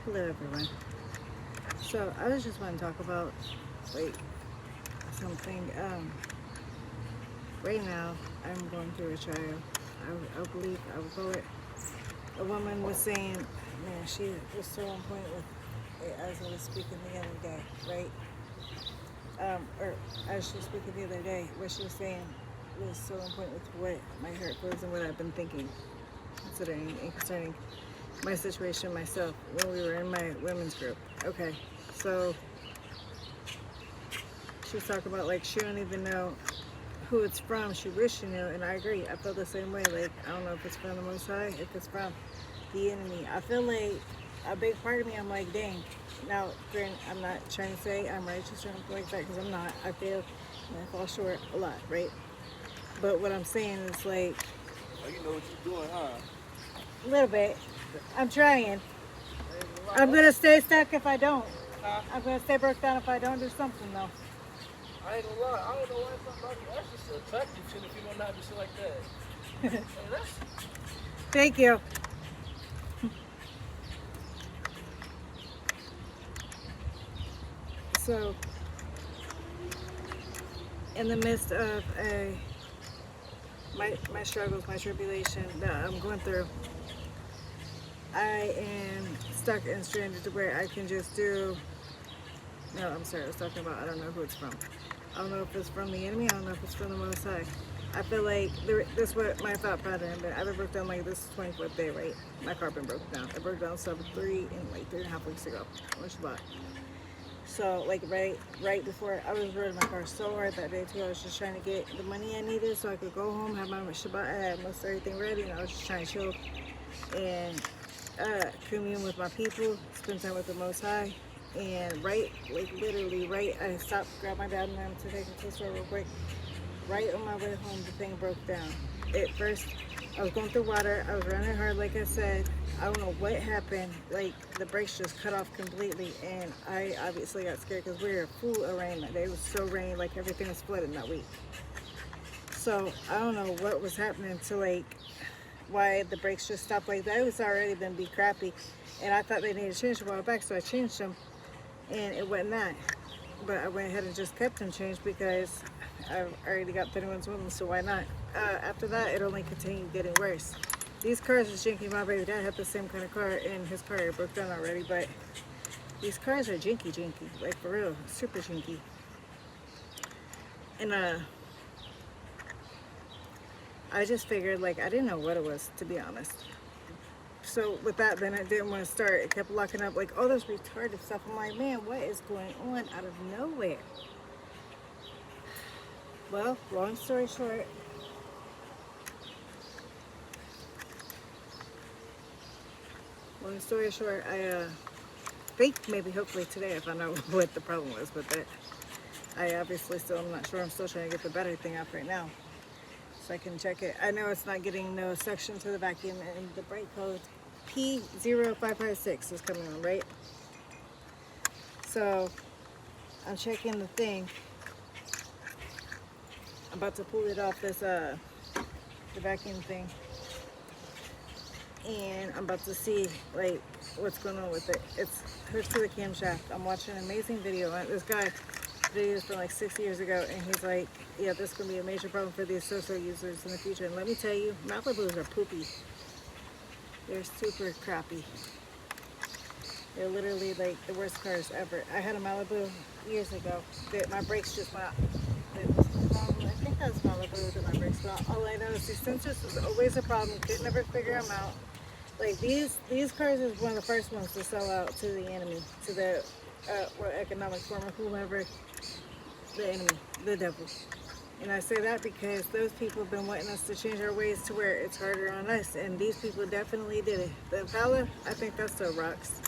Hello everyone. So I was just want to talk about like something. Right now I'm going through a trial. I believe I would call it. A woman was saying, man, she was so on point with it as I was speaking the other day, right? Or as she was speaking the other day, what she was saying was so on point with what my heart was and what I've been thinking, considering and concerning my situation myself when we were in my women's group. Okay, so she was talking about like she don't even know who it's from. She wished she knew, and I agree. I feel the same way. Like I don't know if it's from the Most High, if it's from the enemy. I feel like a big part of me, I'm like, dang. Now, granted, I'm not trying to say I'm righteous or anything like that, because I'm not. I feel and I fall short a lot, right? But what I'm saying is like Oh, you know what you're doing, huh? a little bit. I'm trying. I ain't gonna I'm lie. gonna stay stuck if I don't. Huh? I'm gonna stay broke down if I don't do something though. I ain't gonna lie. I don't know why something about you. That's just attractive shit if you don't have shit like that. Hey, that's Thank you. So, in the midst of my struggles, my tribulation that I'm going through, I am stuck and stranded to where I can just do. No, I'm sorry. I was talking about. I don't know who it's from. I don't know if it's from the enemy. I don't know if it's from the Most High. I feel like this is what my thought pattern. But I've been broke down like this is 24th day, right? My car been broke down. It broke down 3.5 weeks ago on Shabbat. So like right before I was running my car so hard that day too. I was just trying to get the money I needed so I could go home, have my Shabbat. I had most everything ready, and I was just trying to chill and commune with my people, spend time with the Most High. And like literally right, I stopped, grabbed my dad and them to take him to the store real quick. Right on my way home, the thing broke down. At first, I was going through water. I was running hard, like I said. I don't know what happened. Like, the brakes just cut off completely. And I obviously got scared because we were full of rain that day. It was so rainy, like everything was flooded that week. So, I don't know what was happening to, like, why the brakes just stopped like that. It was already been be crappy. And I thought they needed to change a while back, so I changed them. And it wasn't that. But I went ahead and just kept them changed because I already got 31 with them, so why not? After that, it only continued getting worse. These cars is jinky. My baby dad had the same kind of car, and his car broke down already, but these cars are jinky, like for real, super jinky. And I just figured, like, I didn't know what it was, to be honest. So with that, then I didn't want to start. It kept locking up, like all this retarded stuff. I'm like, man, what is going on out of nowhere? Well, long story short, I think maybe hopefully today I found out what the problem was, but that I obviously still am not sure. I'm still trying to get the battery thing off right now so I can check it. I know it's not getting no suction to the vacuum, and the brake code P0556 is coming on, right? So I'm checking the thing. I'm about to pull it off this the vacuum thing, and I'm about to see like what's going on with it. It's hooked to the camshaft. I'm watching an amazing video on this guy. Videos from like 6 years ago, and he's like, yeah, this is gonna be a major problem for these social users in the future. And let me tell you, Malibus are poopy. They're super crappy. They're literally like the worst cars ever. I had a Malibu years ago. My brakes just went out. I think that was Malibu that my brakes went out. All I know is these sensors was always a problem. Could never figure them out. Like these cars is one of the first ones to sell out to the enemy, to the economic form of whomever, the enemy, the devil. And I say that because those people have been wanting us to change our ways to where it's harder on us, and these people definitely did it. The Impala, I think that still rocks.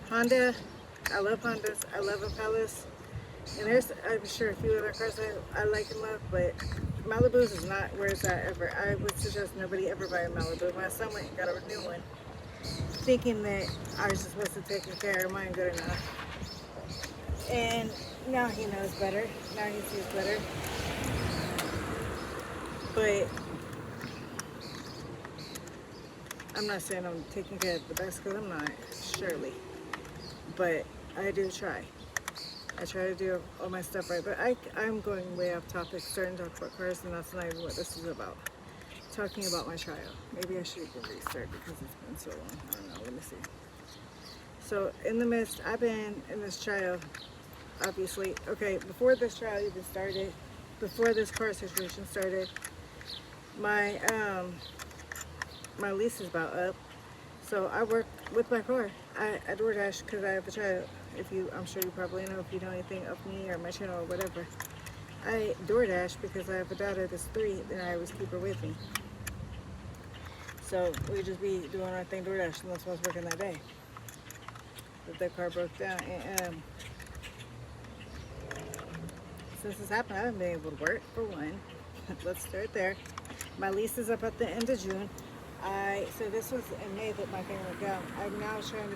Honda, I love Hondas, I love Impalas, and there's, I'm sure, a few other cars I like and love, but Malibu's is not where it's at ever. I would suggest nobody ever buy a Malibu. My son went and got a new one, thinking that I was just supposed to take care of mine good enough. And now he knows better. Now he sees better. But I'm not saying I'm taking care of the best, because I'm not, surely. but I do try. I try to do all my stuff right, but I'm going way off topic, starting to talk about cars, and that's not even what this is about. Talking about my trial. Maybe I should even restart because it's been so long. I don't know. Let me see. So in the midst, I've been in this trial, obviously. Okay, before this trial even started, before this car situation started, my my lease is about up. So I work with my car. I DoorDash because I have a child. I'm sure you probably know if you know anything of me or my channel or whatever. I DoorDash because I have a daughter that's 3 and I always keep her with me. So we just be doing our thing DoorDash, and that's what I was working that day. But the car broke down, and since this happened, I haven't been able to work for one. Let's start there. My lease is up at the end of June. So this was in May that my thing went down. I'm now trying to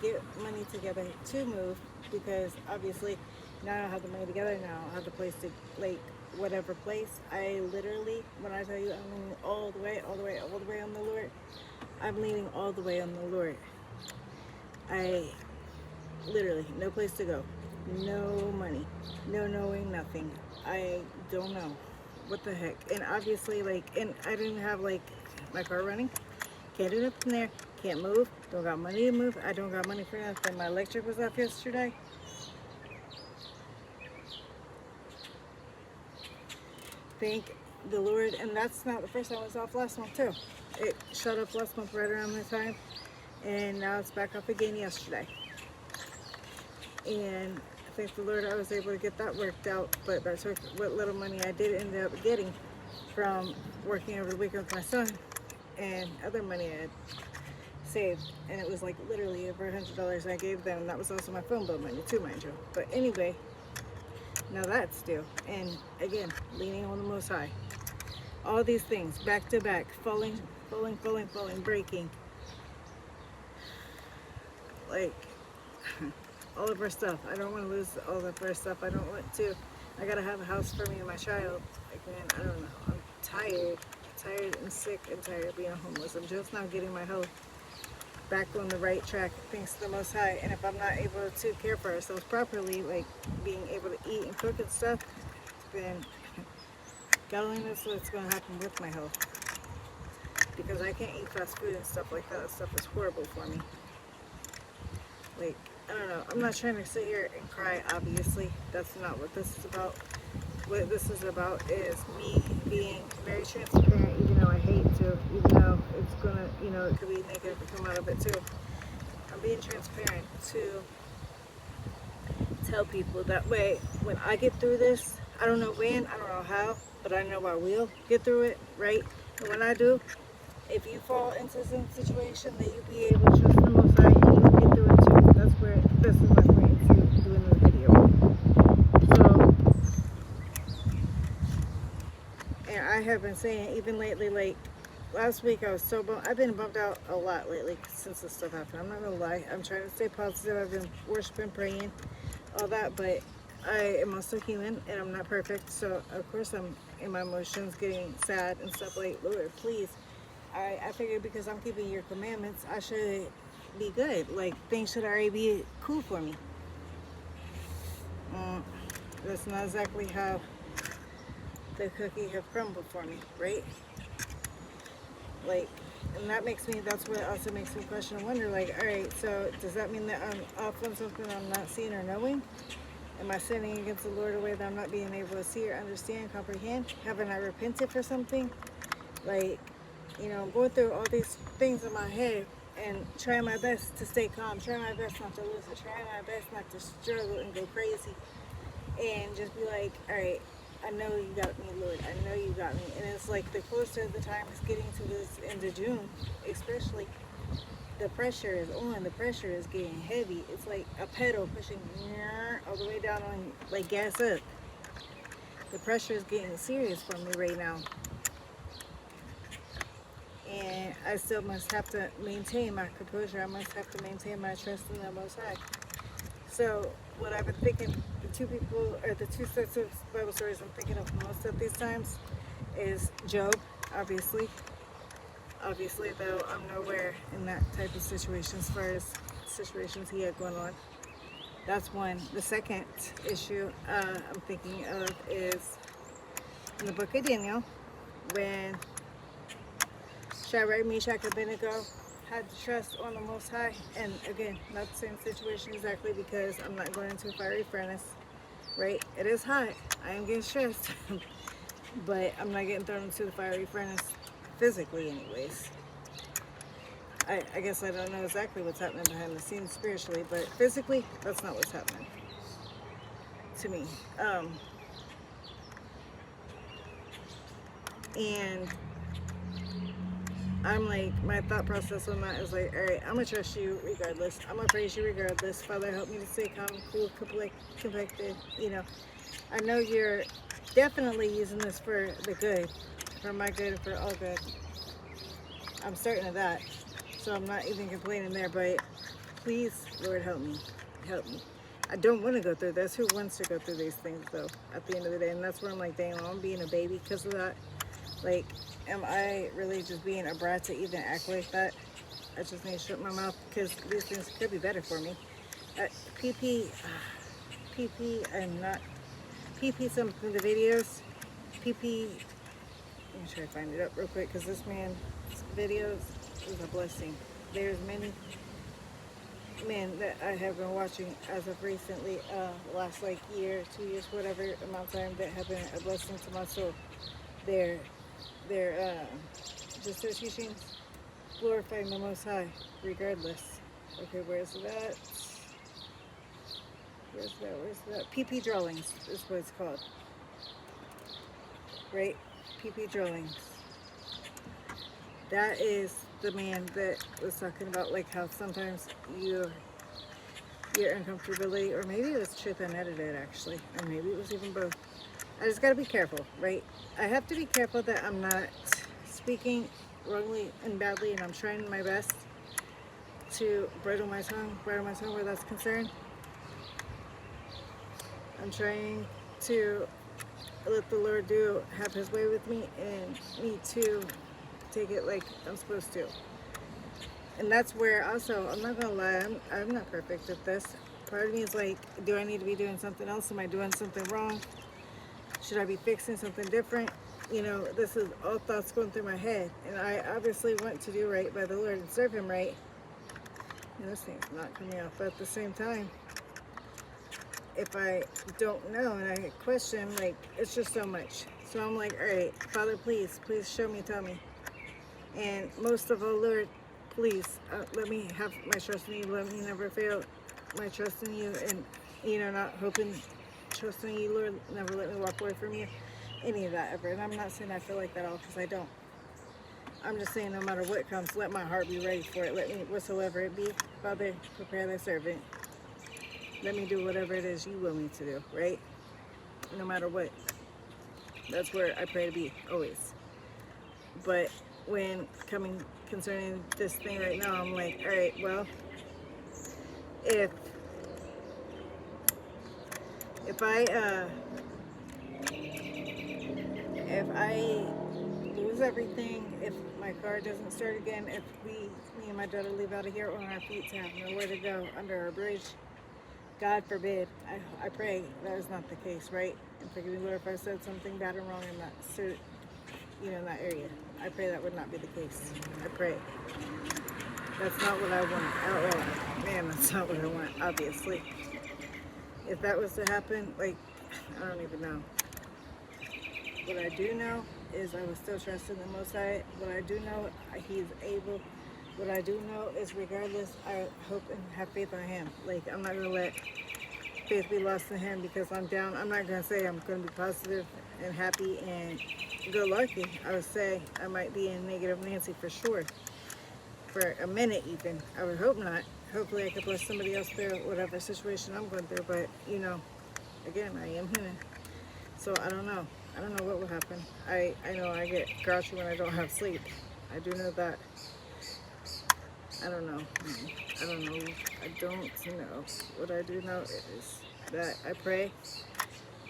get money together to move because obviously now I don't have the money together. Now I don't have the place to, like, whatever place. I literally, when I tell you I'm leaning all the way on the Lord, I'm leaning all the way on the Lord. I literally, no place to go, no money, no knowing nothing. I don't know what the heck. And obviously, like, and I didn't have, like, my car running. Can't do nothing there. Can't move. Don't got money to move. I don't got money for nothing. My electric was off yesterday. Thank the Lord. And that's not the first time it was off last month too. It shut up last month right around this time. And now it's back up again yesterday. And thank the Lord I was able to get that worked out. But that took what little money I did end up getting from working over the weekend with my son and other money I had saved. And it was like literally over $100 I gave them. And that was also my phone bill money too, mind you. But anyway, now that's due. And again, leaning on the Most High. All these things back to back, falling, breaking. Like all of our stuff. I don't want to lose all of our stuff. I don't want to. I gotta have a house for me and my child. Again, I don't know. I'm tired and sick and tired of being homeless. I'm just now getting my health back on the right track, thanks to the Most High. And if I'm not able to care for ourselves properly, like being able to eat and cook and stuff, then God only knows what's going to happen with my health. Because I can't eat fast food and stuff like that. That stuff is horrible for me. Like, I don't know. I'm not trying to sit here and cry, obviously. That's not what this is about. What this is about is me being very transparent, even though I hate to, even though it's gonna, it could be negative to come out of it too. I'm being transparent to tell people that way when I get through this, I don't know when, I don't know how, but I know I will get through it, right? And when I do, if you fall into some situation, that you be able to trust the Most High and you get through it too. That's where, this is my point to doing this video. So, and I have been saying, even lately, like, last week I was so bummed. I've been bummed out a lot lately since this stuff happened. I'm not gonna lie. I'm trying to stay positive. I've been worshiping, praying, all that, but I am also human and I'm not perfect. So, of course, I'm in my emotions getting sad and stuff like, Lord, please. I figured because I'm keeping your commandments, I should be good. Like, things should already be cool for me. That's not exactly how the cookie have crumbled for me, right? Like, and that's what also makes me question and wonder, like, all right, so does that mean that I'm off on something I'm not seeing or knowing? Am I sinning against the Lord in a way that I'm not being able to see or understand, comprehend? Haven't I repented for something? Like, I'm going through all these things in my head and trying my best to stay calm, trying my best not to lose it, trying my best not to struggle and go crazy, and just be like, all right, I know you got me, Lord. I know you got me. And it's like the closer the time is getting to this end of June, especially, the pressure is on. The pressure is getting heavy. It's like a pedal pushing all the way down on, like, gas up. The pressure is getting serious for me right now. And I still must have to maintain my composure. I must have to maintain my trust in the Most High. So what I've been thinking, the two sets of Bible stories I'm thinking of most of these times is Job, obviously. Obviously, though, I'm nowhere in that type of situation as far as situations he had going on. That's one. The second issue I'm thinking of is in the book of Daniel, when Shadrach, Meshach, and Abednego had to trust on the Most High. And again, not the same situation exactly, because I'm not going into a fiery furnace, right? It is hot. I am getting stressed. But I'm not getting thrown into the fiery furnace physically anyways. I guess I don't know exactly what's happening behind the scenes spiritually, but physically, that's not what's happening to me. And I'm like, my thought process on that is like, all right, I'm going to trust you regardless. I'm going to praise you regardless. Father, help me to stay calm, cool, collected. You know, I know you're definitely using this for the good, for my good and for all good. I'm certain of that. So I'm not even complaining there, but please, Lord, help me. Help me. I don't want to go through this. Who wants to go through these things, though, at the end of the day? And that's where I'm like, dang, I'm being a baby because of that. Like, am I really just being a brat to even act like that? I just need to shut my mouth because these things could be better for me. PP, I'm not. PP, some of the videos. PP, let me try to find it up real quick because this man's videos is a blessing. There's many men that I have been watching as of recently, the last like year, 2 years, whatever amount of time, that have been a blessing to my soul. They're just their teachings glorifying the Most High regardless. Okay, where's that? Where's that? PP Drawings is what it's called. Right? PP Drawings. That is the man that was talking about like how sometimes your uncomfortability, or maybe it was truth unedited actually, or maybe it was even both. I just gotta be careful, right? I have to be careful that I'm not speaking wrongly and badly, and I'm trying my best to bridle my tongue where that's concerned. I'm trying to let the Lord have his way with me, and me to take it like I'm supposed to. And that's where also, I'm not gonna lie, I'm not perfect at this. Part of me is like, do I need to be doing something else? Am I doing something wrong? Should I be fixing something different? You know, this is all thoughts going through my head. And I obviously want to do right by the Lord and serve him right. And this thing's not coming out. But at the same time, if I don't know and I question, like, it's just so much. So I'm like, all right, Father, please show me, tell me. And most of all, Lord, please let me have my trust in you. Let me never fail my trust in you, and, you know, not hoping, trusting you, Lord. Never let me walk away from you. Any of that ever. And I'm not saying I feel like that all, because I don't. I'm just saying no matter what comes, let my heart be ready for it. Let me, whatsoever it be, Father, prepare thy servant. Let me do whatever it is you want me to do, right? No matter what. That's where I pray to be, always. But when coming concerning this thing right now, I'm like, all right, well, if I lose everything, if my car doesn't start again, if me and my daughter leave out of here on our feet to have nowhere to go under our bridge, God forbid, I pray that is not the case, right? And forgive me, Lord, if I said something bad or wrong in that, you know, in that area. I pray that would not be the case. I pray. That's not what I want. Oh, man, that's not what I want, obviously. If that was to happen, like, I don't even know. What I do know is I was still trusting the Most High. What I do know, he's able. What I do know is regardless, I hope and have faith on him. Like, I'm not going to let faith be lost in him because I'm down. I'm not going to say I'm going to be positive and happy and good lucky. I would say I might be in negative Nancy for sure. For a minute even. I would hope not. Hopefully I could bless somebody else through whatever situation I'm going through. But, you know, again, I am human. So I don't know. I don't know what will happen. I know I get grouchy when I don't have sleep. I do know that. I don't know. I don't know. I don't know. What I do know is that I pray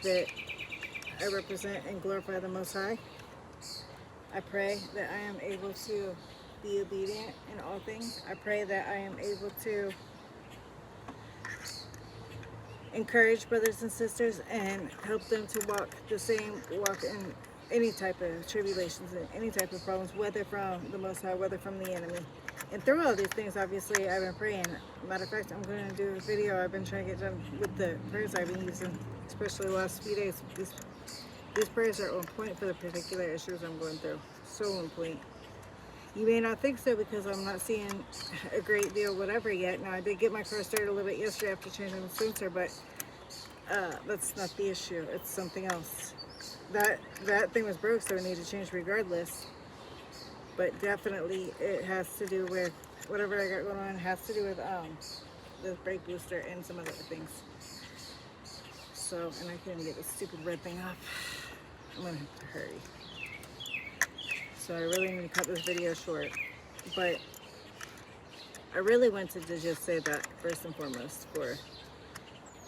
that I represent and glorify the Most High. I pray that I am able to be obedient in all things. I pray that I am able to encourage brothers and sisters and help them to walk the same walk in any type of tribulations and any type of problems, whether from the Most High, whether from the enemy. And through all these things, obviously, I've been praying. Matter of fact, I'm going to do a video I've been trying to get done with the prayers I've been using, especially the last few days. These prayers are on point for the particular issues I'm going through. So on point. You may not think so because I'm not seeing a great deal whatever yet. Now, I did get my car started a little bit yesterday after changing the sensor, but that's not the issue. It's something else. That thing was broke, so it needed to change regardless. But definitely it has to do with whatever I got going on. It has to do with the brake booster and some other things. So, and I can't even get this stupid red thing off. I'm gonna have to hurry. So I really need to cut this video short. But I really wanted to just say that first and foremost for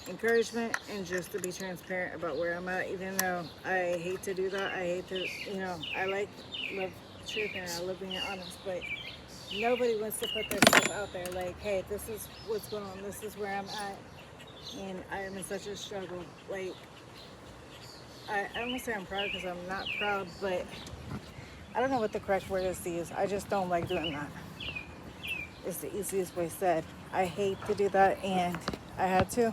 encouragement and just to be transparent about where I'm at, even though I hate to do that. I hate to, I love truth and I love being honest, but nobody wants to put their stuff out there like, hey, this is what's going on, this is where I'm at, and I am in such a struggle. Like, I don't want to say I'm proud because I'm not proud, but I don't know what the correct word is to use. I just don't like doing that. It's the easiest way said. I hate to do that, and I had to,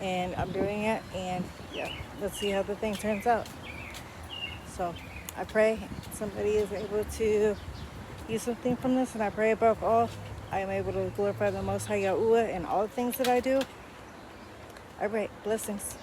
and I'm doing it, and yeah, let's see how the thing turns out. So I pray somebody is able to use something from this, and I pray above all, I am able to glorify the Most High Yahuwah in all things that I do. All right, blessings.